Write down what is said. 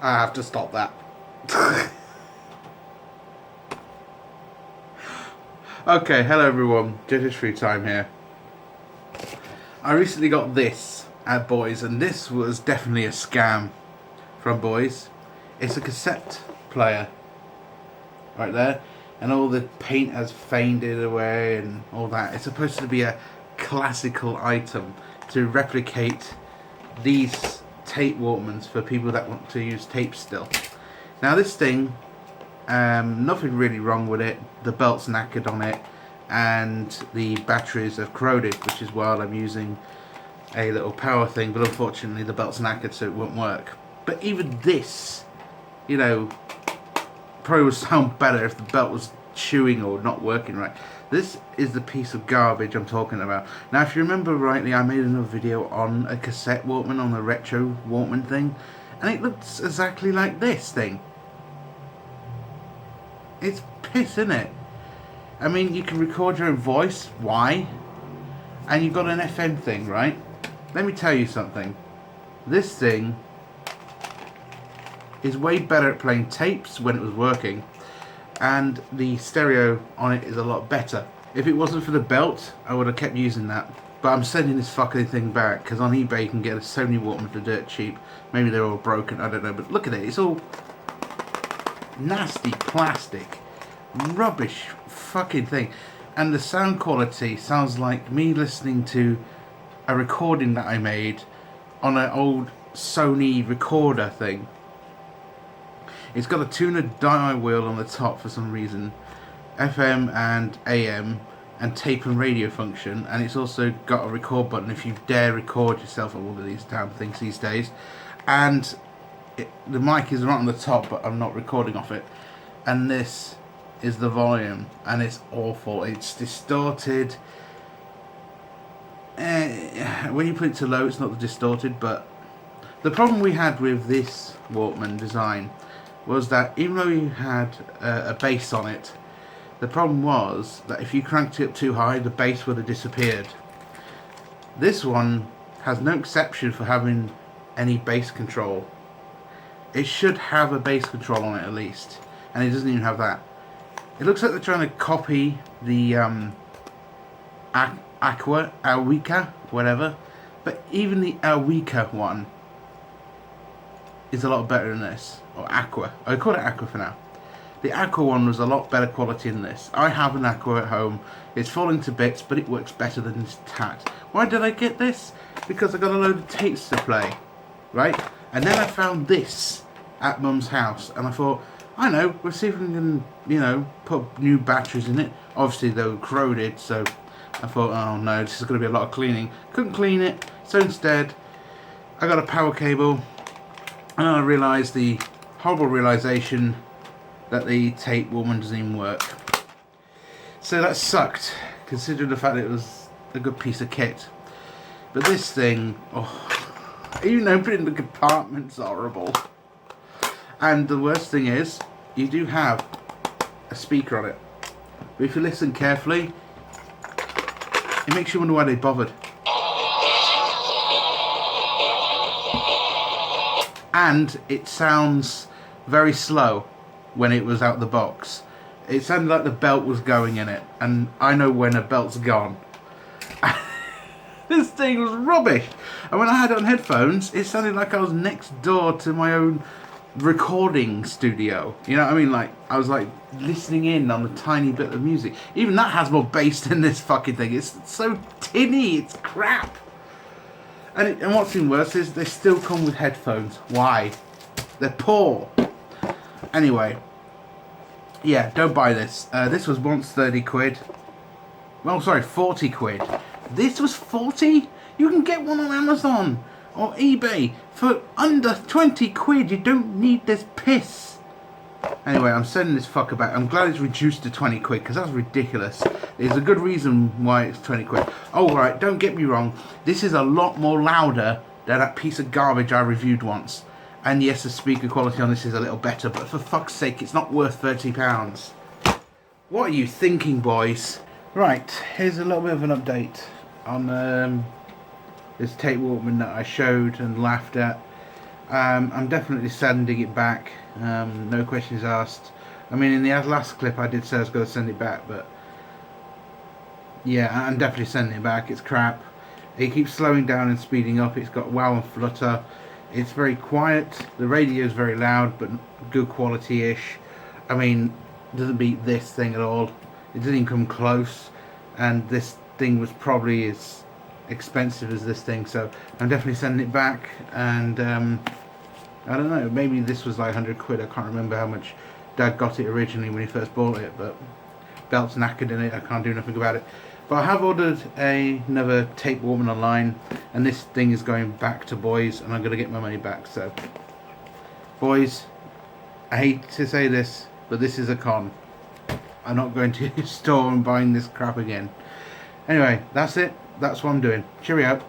I have to stop that. Okay, hello everyone, British Food Time here. I recently got this at Boys, and this was definitely a scam from Boys. It's a cassette player, right there, and all the paint has faded away and all that. It's supposed to be a classical item to replicate these tape Walkmans for people that want to use tape still. Now this thing, nothing really wrong with it. The belt's knackered on it and the batteries have corroded, which is why I'm using a little power thing, but unfortunately the belt's knackered so it won't work. But even this, you know, probably would sound better if the belt was chewing or not working right. This is the piece of garbage I'm talking about. Now if you remember rightly, I made another video on a cassette Walkman, on the retro Walkman thing, and it looks exactly like this thing. It's piss, isn't it? I mean, you can record your own voice, why? And you've got an FM thing, right? Let me tell you something. This thing is way better at playing tapes when it was working, and the stereo on it is a lot better. If it wasn't for the belt, I would have kept using that. But I'm sending this fucking thing back, because on eBay you can get a Sony Walkman for dirt cheap. Maybe they're all broken, I don't know, but look at it, it's all nasty plastic, rubbish fucking thing, and the sound quality sounds like me listening to a recording that I made on an old Sony recorder thing. It's got a tuner dial wheel on the top for some reason, FM and AM, and tape and radio function, and it's also got a record button if you dare record yourself on one of these damn things these days. And the mic is right on the top, but I'm not recording off it. And this is the volume, and it's awful. It's distorted. When you put it to low, it's not distorted, but the problem we had with this Walkman design was that even though you had a bass on it, the problem was that if you cranked it up too high, the bass would have disappeared. This one has no exception for having any bass control. It should have a bass control on it at least, and it doesn't even have that. It looks like they're trying to copy the Awika, whatever, but even the Awika one is a lot better than this, or Aqua. I call it Aqua for now. The Aqua one was a lot better quality than this. I have an Aqua at home. It's falling to bits, but it works better than this tat. Why did I get this? Because I got a load of tapes to play, right? And then I found this at Mum's house, and I thought, I know, we'll see if we can, you know, put new batteries in it. Obviously they were corroded, so I thought, oh no, this is going to be a lot of cleaning. Couldn't clean it, so instead I got a power cable, and I realised the horrible realisation that the tape Walkman doesn't even work. So that sucked, considering the fact that it was a good piece of kit. But this thing, oh, even opening the compartment's horrible. And the worst thing is, you do have a speaker on it. But if you listen carefully, it makes you wonder why they bothered. And it sounds very slow when it was out the box. It sounded like the belt was going in it, and I know when a belt's gone. This thing was rubbish. And when I had it on headphones, it sounded like I was next door to my own recording studio. You know what I mean? Like, I was like listening in on a tiny bit of music. Even that has more bass than this fucking thing. It's so tinny, it's crap. And what's even worse is they still come with headphones. Why? They're poor. Anyway, yeah, don't buy this. This was once 30 quid. Well, sorry, 40 quid. This was 40? You can get one on Amazon or eBay for under 20 quid. You don't need this piss. Anyway, I'm sending this fucker back. I'm glad it's reduced to 20 quid, because that's ridiculous. There's a good reason why it's 20 quid. Oh, right, don't get me wrong. This is a lot more louder than that piece of garbage I reviewed once. And yes, the speaker quality on this is a little better, but for fuck's sake, it's not worth £30. What are you thinking, boys? Right, here's a little bit of an update on this tape Walkman that I showed and laughed at. I'm definitely sending it back. No questions asked. I mean, in the last clip I did say I was going to send it back, but yeah, I'm definitely sending it back. It's crap. It keeps slowing down and speeding up. It's got wow and flutter. It's very quiet. The radio is very loud, but good quality-ish. I mean, it doesn't beat this thing at all. It doesn't even come close. And this thing was probably as expensive as this thing, so I'm definitely sending it back. And I don't know, maybe this was like 100 quid. I can't remember how much Dad got it originally when he first bought it, but belt's knackered in it. I can't do nothing about it. But I have ordered another tape Walkman online, and this thing is going back to Boys, and I'm going to get my money back. So, Boys, I hate to say this, but this is a con. I'm not going to the store and buying this crap again. Anyway, that's it. That's what I'm doing. Cheerio.